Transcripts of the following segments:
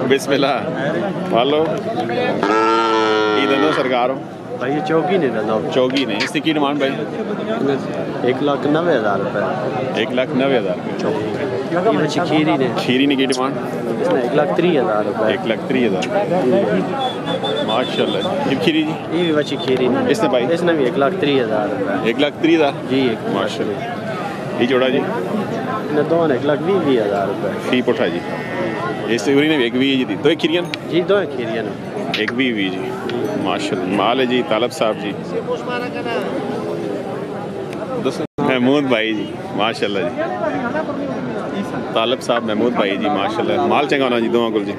बिस्मिल्लाह hello ये दो सरकार हो भाई ये चौकी नहीं दो चौकी नहीं इसकी की डिमांड भाई 1,90,000 रुपये 1,90,000 चौकी ये बच्ची खीरी ने की डिमांड इसने 1,30,000 रुपये 1,30,000 माशाल्लाह ये खीरी जी ये भी बच्ची खीरी ने इसने भाई इसने भी 1,30,000 रुपये 1,30,000 जी माशाल्लाह ये जोड़ा जी इन्हें दोनों 1,20,000 रुपये फी पुठा जी इससे उरी ने एक भी जी दी दो खीरियन जी दो खीरियन एक भी जी माशाल्लाह माल है जी तालब साहब जी महमूद भाई जी माशाल्लाह जी तालब साहब महमूद भाई जी माशाल्लाह माल चंगा होना जी दोनों को जी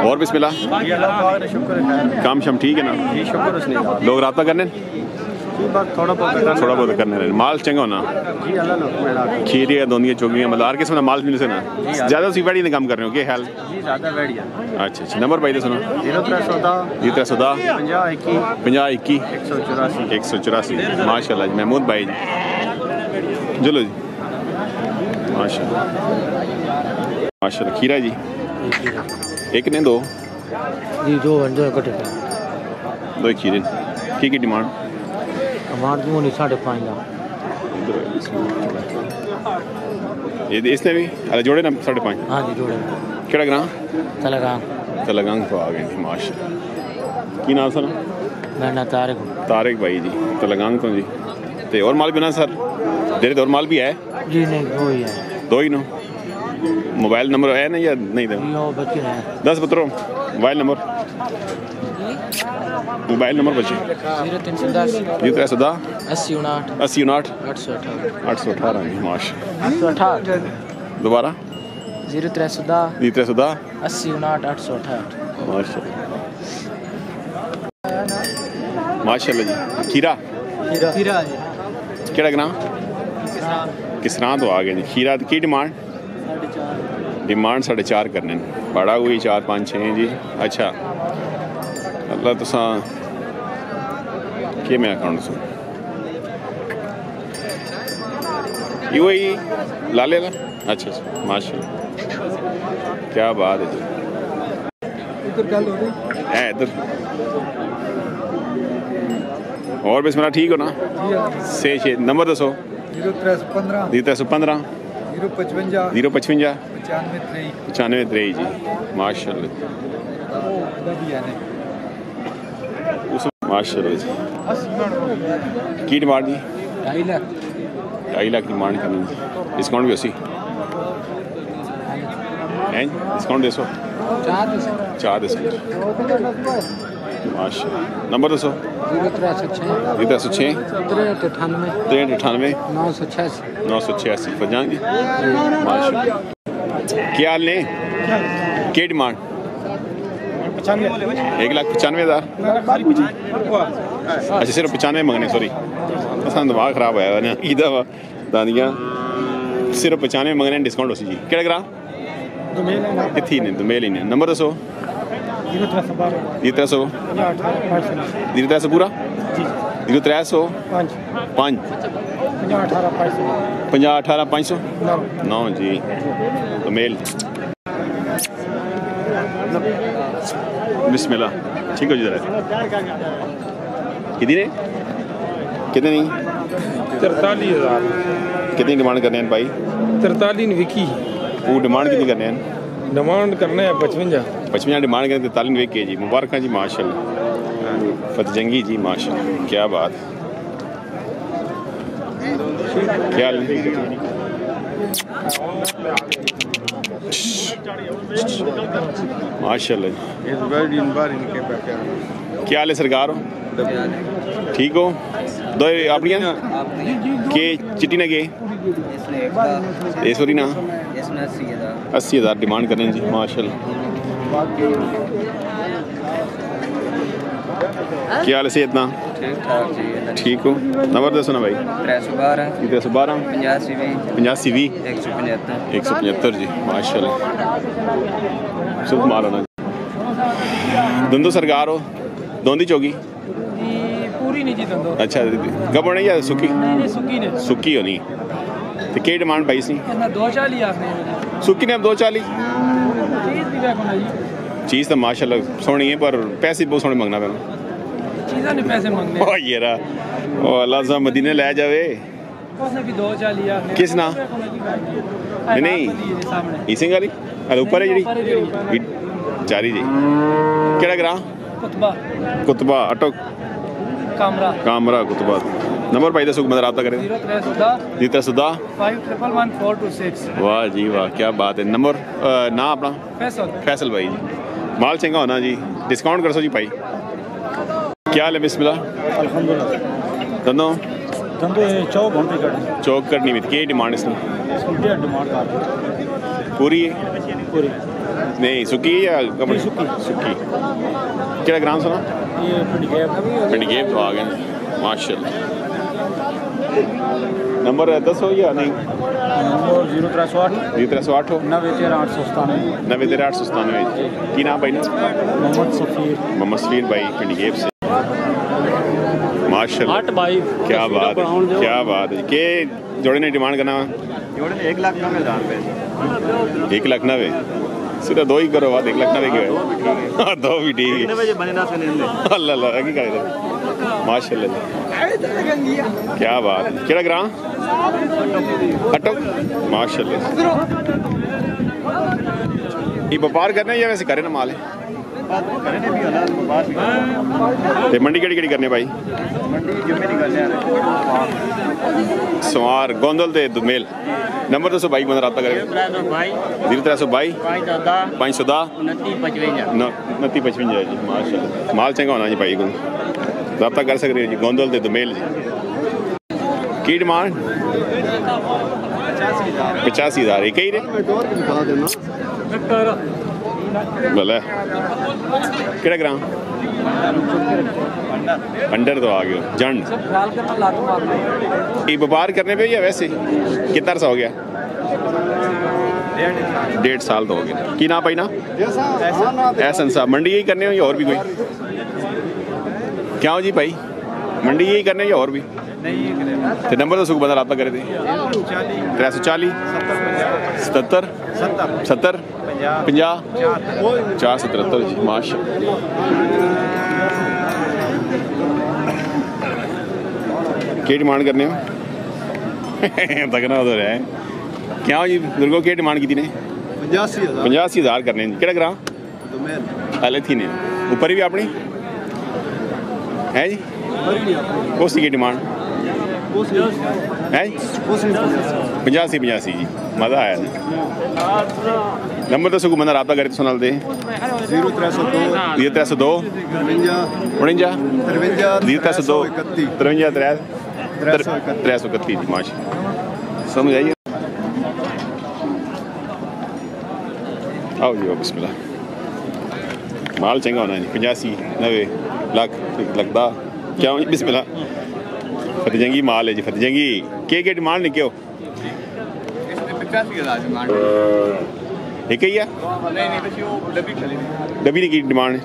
और बिस्मिल्लाह काम शम ठीक है ना लोग राब्ता करने थोड़ा बहुत करने रहे माल चंगा होना खीरी है दोनिया चौकियाँ मतलब हर किस्म का माल मिल से ना ज़्यादा उसी वेड़ी ने काम कर रहे हो क्या हाल अच्छा अच्छा नंबर भाई सुनो 0310 50 184 माशाल्लाह जी महमूद भाई जी चलो जी माशाल्लाह खीरा जी एक ने दो जी दो खीरे की डिमांड हमारे जो नहीं 5.5 लाख ये इसने भी अरे जोड़े ना 5.5 हाँ जी जोड़े केड़ा ग्रां तलगांग तो आ गए जी माशाल्लाह की नाम सुना मेरा नाम तारिक भाई जी तलगांग तो जी ते और माल भी ना सर तेरे तो और माल भी है जी नहीं दो ही नो मोबाइल नंबर है ना या नहीं था 10 बतरो मोबाइल नंबर बच्चे 0310 80 818 माशा दोबारा 0310 80 818 माशाल्लाह जी खीरा केड़ा ग्रां किसरां तो आ गए जी खीरा की डिमांड 4.5 करने बड़ा हुई 4 5 6 जी अच्छा अल्लाह तुसा के मैं अकाउंट सुन यो ही लाले ला अच्छा माशाल्लाह क्या बात है जी इधर और बिस्मिल्लाह ठीक हो ना से नंबर दसो 0315 055 95 जी माशाल्लाह माशाल्लाह जी की डिमांड जी 2.5 लाख डिमांड करनी जी डिस्काउंट भी उसी हैं डिस्काउंट दे सो 4 माशाल्लाह नंबर दसो 0306 93 986 फजान जी माशाल्लाह क्या हाल ने के डिमांड 1,95,000 अच्छा सिर्फ 95 मंगने सॉरी असा दिमाग खराब होया ना ईदा वा दानिया सिर्फ 95 मंगने डिस्काउंट हो सी जी केड़ा ग्रां इत्थी ने दुमेल ही ने नंबर दसो 0300 पूरा 0300 5 18 500 9 जी दुमेल बिस्मिल्लाह ठीक हो जी जरा कितनी नहीं 43,000 कितनी डिमांड करने हैं भाई 43 विकी वो डिमांड कितनी करने हैं डिमांड करने हैं 55 डिमांड करने 43 विक जी मुबारक जी माशाल्लाह फतजंगी जी माशाल्लाह क्या बात क्या माशाल्लाह क्या हाल है सरकार हो ठीक हो दो अपनी के चिट्टी ने गए सॉरी ना 80,000 डिमांड करें जी माशाल्लाह क्या हाल है सेहत ना ठीक हो नंबर दसो ना भाई 312 85 175 जी माशाल्लाह शुभ माल होना धंधो सरकार हो दोंदी चौकी पूरी नहीं जी धंधो अच्छा गबड़ या सुकी सुकी होनी तो क्या डिमांड भाई सी 240 आपने सुकी ने अब 240 चीज़ तो माशाल्लाह सोहनी है पर पैसे बहुत सोहने मंगना पैना चीज़ा ने पैसे मांगने ओ ये रहा ओ अल्लाह सा मदीने ले जावे उसने भी 2 चाल लिया किस ना नहीं इसी गाली अरे ऊपर है जी चारी जी केड़ा ग्रां कुतबा अटो कामरा कुतबा नंबर भाई दसो बंदा राब्ता करे 0310 511426 वाह जी वाह क्या बात है नंबर ना अपना फैसल भाई जी माल चंगा होना जी डिस्काउंट कर सो जी भाई क्या हाल है बिस्मिल्लाह अल्हम्दुलिल्लाह दंदो चौक करनी में क्या डिमांड इसमें पूरी है नहीं सुकी है या कपड़ी सुकी क्या ग्राम सुना ये पिंडी गेब तो आ गए माशाल्लाह नंबर दसो या नहीं नंबर 0308 0308 हो 90897 90897 की नाम भाई ना मोहम्मद सफीर भाई पिंडी गेब से माशाल्लाह क्या बात है के जोड़े ने डिमांड करना जोड़े 1,90,000 1 लाख 90 सीधा 2 ही करो बात 1 लाख 90 की है हाँ 2 भी ठीक है अल्लाह अल्लाह की करे माशाल्लाह क्या बात केड़ा ग्रां अटक माशाल्लाह ये व्यापार करना है या वैसे करे ना माल है ते मंडी केड़ी करने भाई सवार गोंदल ते दुमेल नंबर दसो भाई बंदा राब्ता करे 0322 510 2955 जी माशाल्लाह माल चंगा होना जी भाई को राब्ता कर सकते हो जी गोंदल ते दुमेल जी की डिमांड 85,000 एक ही रे भले केड़ा ग्राम अंडर तो आ गयो जंड ये व्यापार करने पे या वैसे कितना अर्सा हो गया 1.5 साल तो हो गया की ना पाई ना एहसन साहब मंडी यही करने हो या और भी कोई क्या हो जी भाई मंडी यही करने हो या और भी तो नंबर तो सुख बंदा राब्ता करे थे 340 77 70 50 477 माशा क्या डिमांड करने हो तकना तो रहा है क्या हो जी दुर्गो क्या डिमांड की थी ने 85,000 करने केड़ा ग्रां हाले थी ने ऊपर भी अपनी है जी उसी की डिमांड है 85 जी मज़ा आया ना नंबर तो सुख बंदा राब्ता करे तो सुनाल दे 0302 331 माश समझ आइए आओ जी बिस्मिल्लाह माल चंगा होना जी 85 90 लाख 1 लाख दा क्या हो बिस्मिल्लाह फतेजंगी माल है जी फतेजंगी के डिमांड नहीं क्यों एक ही है डबी की डिमांड है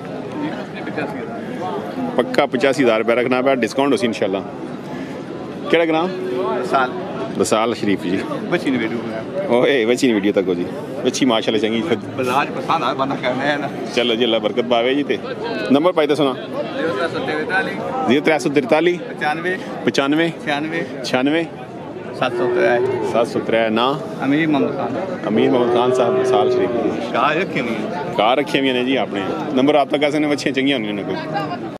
पक्का 85,000 रुपया रखना पे डिस्काउंट उसी इंशाल्लाह केड़ा ग्राम बसाल शरीफ जी ओए बची वीडियो तक हो जी अच्छी माशाल्लाह चंगी चलो जी अल्लाह बरकत पावे जी ते नंबर पाई दसो ना 0343 95 96 703 ना अमीर मोहम्मद खान साहब साल शरीफ कार रखे हुए ने जी आपने नंबर आप तक कैसे ने बच्चियां चंगियां होंगी कोई